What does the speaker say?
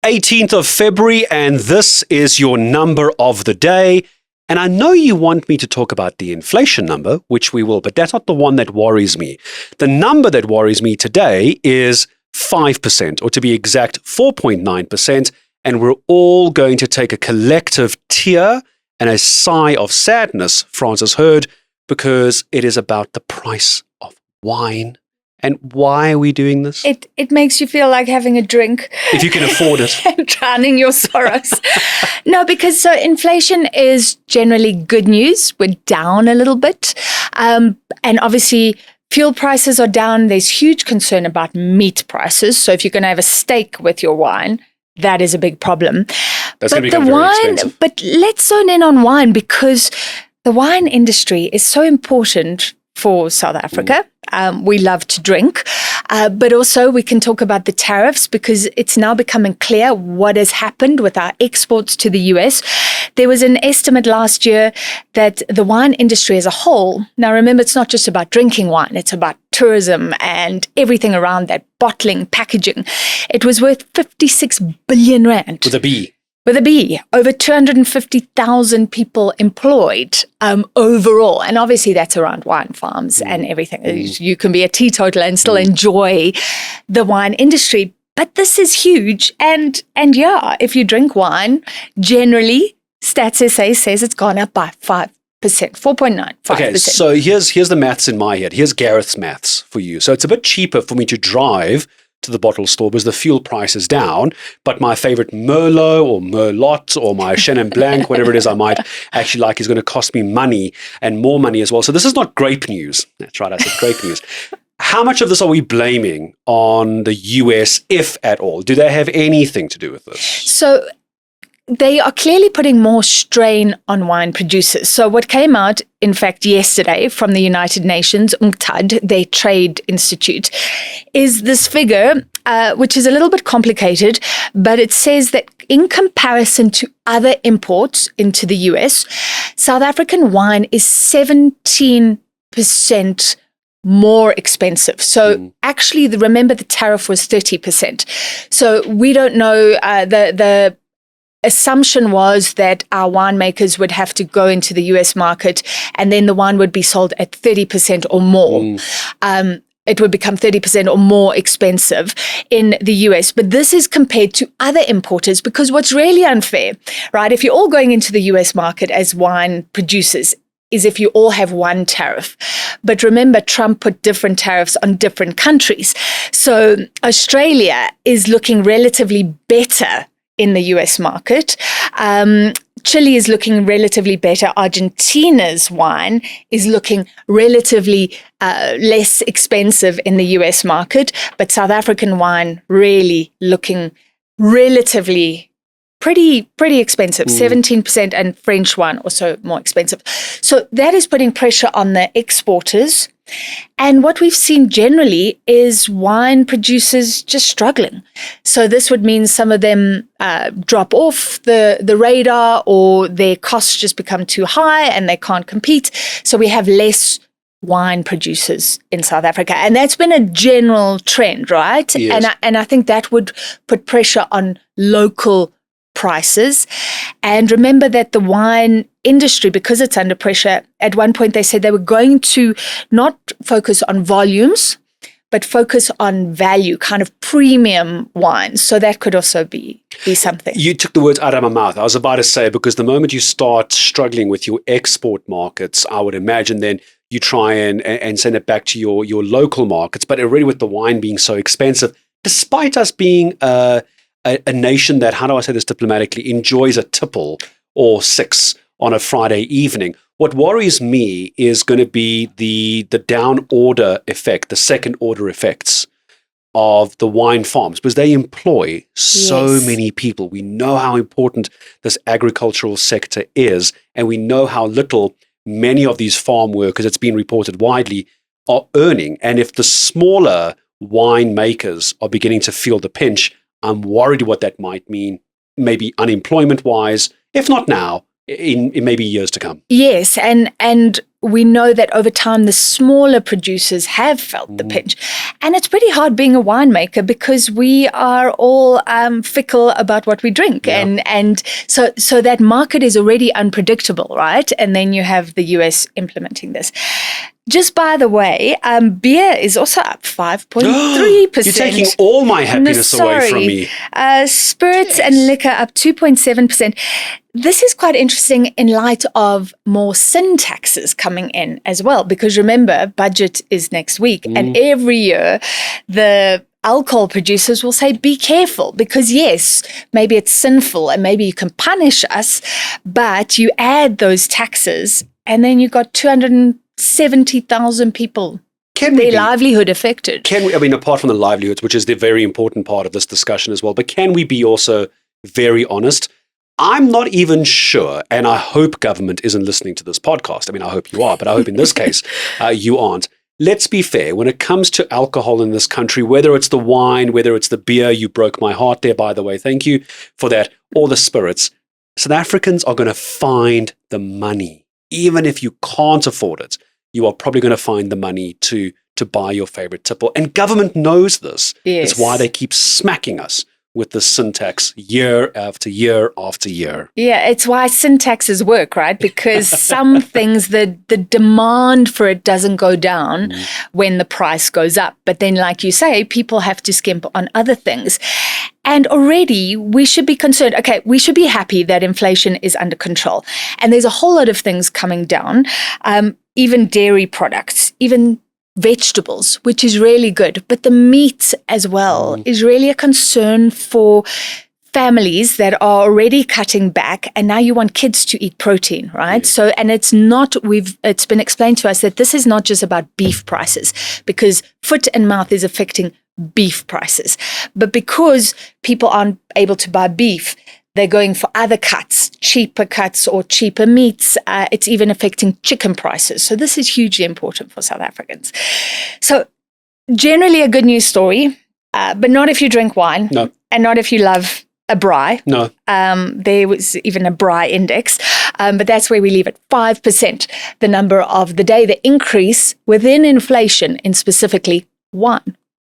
18th of February, and this is your number of the day. And I know you want me to talk about the inflation number, which we will, but that's not the one that worries me. The number that worries me today is 5%, or to be exact, 4.9%. And we're all going to take a collective tear and a sigh of sadness, Francis heard, because it is about the price of wine. And why are we doing this? It makes you feel like having a drink. If you can afford it. And drowning your sorrows. No, because so inflation is generally good news. We're down a little bit. And obviously, fuel prices are down. There's huge concern about meat prices. So if you're going to have a steak with your wine, that is a big problem. That's going to become very expensive. But let's zone in on wine, because the wine industry is so important for South Africa. We love to drink, but also we can talk about the tariffs, because it's now becoming clear what has happened with our exports to the US. There was an estimate last year that the wine industry as a whole, now remember, it's not just about drinking wine, it's about tourism and everything around that, bottling, packaging. It was worth 56 billion rand. With a B. With a B, over 250,000 people employed overall. And obviously that's around wine farms and everything. You can be a teetotaler and still enjoy the wine industry. But this is huge. And yeah, if you drink wine, generally, Stats SA says it's gone up by 5%, 4.9%. Okay, so here's the maths in my head. Here's Gareth's maths for you. So it's a bit cheaper for me to drive to the bottle store because the fuel price is down, but my favorite Merlot or Merlot or my Chenin Blanc, whatever it is I might actually like, is going to cost me money and more money as well. So this is not grape news. That's right, I said grape news. How much of this are we blaming on the US, if at all? Do they have anything to do with this? So they are clearly putting more strain on wine producers. So what came out, in fact, yesterday from the United Nations, UNCTAD, their trade institute, is this figure, which is a little bit complicated, but it says that in comparison to other imports into the US, South African wine is 17% more expensive. So actually, remember the tariff was 30%. So we don't know, the assumption was that our winemakers would have to go into the US market and then the wine would be sold at 30% or more. It would become 30% or more expensive in the US. But this is compared to other importers, because what's really unfair, right, if you're all going into the US market as wine producers, is if you all have one tariff. But remember, Trump put different tariffs on different countries. So Australia is looking relatively better in the US market. Chile is looking relatively better. Argentina's wine is looking relatively less expensive in the US market, but South African wine really looking relatively pretty expensive, 17%, and French wine also more expensive. So that is putting pressure on the exporters. And what we've seen generally is wine producers just struggling. So this would mean some of them drop off the radar, or their costs just become too high and they can't compete. So we have less wine producers in South Africa. And that's been a general trend, right? Yes. And I think that would put pressure on local prices. And remember that the wine industry, because it's under pressure, at one point they said they were going to not focus on volumes, but focus on value, kind of premium wines. So that could also be something. You took the words out of my mouth. I was about to say, because the moment you start struggling with your export markets, I would imagine then you try and send it back to your local markets. But already with the wine being so expensive, despite us being a nation that, how do I say this diplomatically, enjoys a tipple or six on a Friday evening. What worries me is going to be the down order effect, the second order effects of the wine farms, because they employ so many people. We know how important this agricultural sector is, and we know how little many of these farm workers, it's been reported widely, are earning. And if the smaller winemakers are beginning to feel the pinch, I'm worried what that might mean, maybe unemployment-wise, if not now, in maybe years to come. Yes, and we know that over time, the smaller producers have felt the pinch. And it's pretty hard being a winemaker because we are all fickle about what we drink. Yeah. And so that market is already unpredictable, right? And then you have the US implementing this. Just by the way, beer is also up 5.3%. You're taking all my happiness away from me. Spirits and liquor up 2.7%. This is quite interesting in light of more sin taxes coming in as well, because remember, budget is next week. And every year, the alcohol producers will say, be careful, because yes, maybe it's sinful and maybe you can punish us, but you add those taxes and then you got 270,000 people, their livelihood affected. Can we, I mean, apart from the livelihoods, which is the very important part of this discussion as well, but can we be also very honest? I'm not even sure, and I hope government isn't listening to this podcast. I mean, I hope you are, but I hope in this case you aren't. Let's be fair. When it comes to alcohol in this country, whether it's the wine, whether it's the beer, you broke my heart there, by the way, thank you for that, or the spirits, South Africans are going to find the money. Even if you can't afford it, you are probably going to find the money to buy your favorite tipple. And government knows this. Yes. It's why they keep smacking us with the sin tax year after year after year. Yeah, it's why sin taxes work, right? Because some things, the demand for it doesn't go down when the price goes up. But then, like you say, people have to skimp on other things. And already we should be concerned. Okay, we should be happy that inflation is under control. And there's a whole lot of things coming down, even dairy products, even vegetables, which is really good. But the meat as well is really a concern for families that are already cutting back, and now you want kids to eat protein, right? Yeah. So, and it's been explained to us that this is not just about beef prices, because foot and mouth is affecting beef prices. But because people aren't able to buy beef, they're going for other cuts, cheaper cuts or cheaper meats. It's even affecting chicken prices. So this is hugely important for South Africans. So generally a good news story, but not if you drink wine. No. And not if you love a braai. No. There was even a braai index, but that's where we leave it. 5%, the number of the day, the increase within inflation in specifically wine.